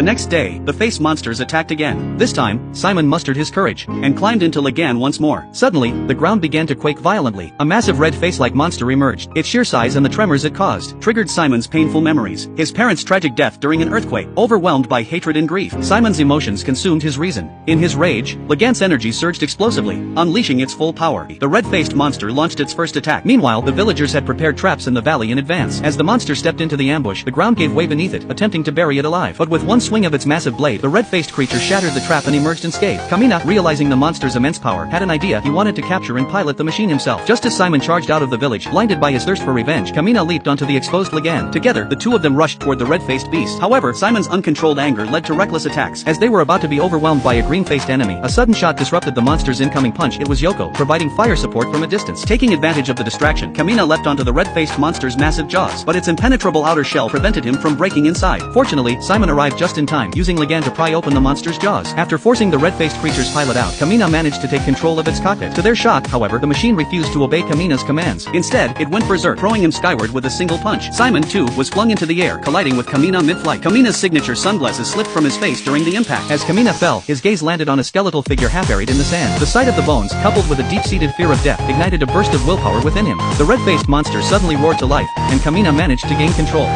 The next day, the face monsters attacked again. This time, Simon mustered his courage and climbed into Lagan once more. Suddenly, the ground began to quake violently. A massive red face-like monster emerged. Its sheer size and the tremors it caused triggered Simon's painful memories. His parents' tragic death during an earthquake. Overwhelmed by hatred and grief, Simon's emotions consumed his reason. In his rage, Lagan's energy surged explosively, unleashing its full power. The red-faced monster launched its first attack. Meanwhile, the villagers had prepared traps in the valley in advance. As the monster stepped into the ambush, the ground gave way beneath it, attempting to bury it alive. But with one swing of its massive blade, the red-faced creature shattered the trap and emerged unscathed. Kamina, realizing the monster's immense power, had an idea. He wanted to capture and pilot the machine himself. Just as Simon charged out of the village, blinded by his thirst for revenge, Kamina leaped onto the exposed Lagan. Together, the two of them rushed toward the red-faced beast. However, Simon's uncontrolled anger led to reckless attacks. As they were about to be overwhelmed by a green-faced enemy, a sudden shot disrupted the monster's incoming punch. It was Yoko, providing fire support from a distance. Taking advantage of the distraction, Kamina leapt onto the red-faced monster's massive jaws, but its impenetrable outer shell prevented him from breaking inside. Fortunately, Simon arrived just in time, using Lagan to pry open the monster's jaws. After forcing the red-faced creature's pilot out, Kamina managed to take control of its cockpit. To their shock, however, the machine refused to obey Kamina's commands. Instead, it went berserk, throwing him skyward with a single punch. Simon, too, was flung into the air, colliding with Kamina mid-flight. Kamina's signature sunglasses slipped from his face during the impact. As Kamina fell, his gaze landed on a skeletal figure half buried in the sand. The sight of the bones, coupled with a deep-seated fear of death, ignited a burst of willpower within him. The red-faced monster suddenly roared to life, and Kamina managed to gain control.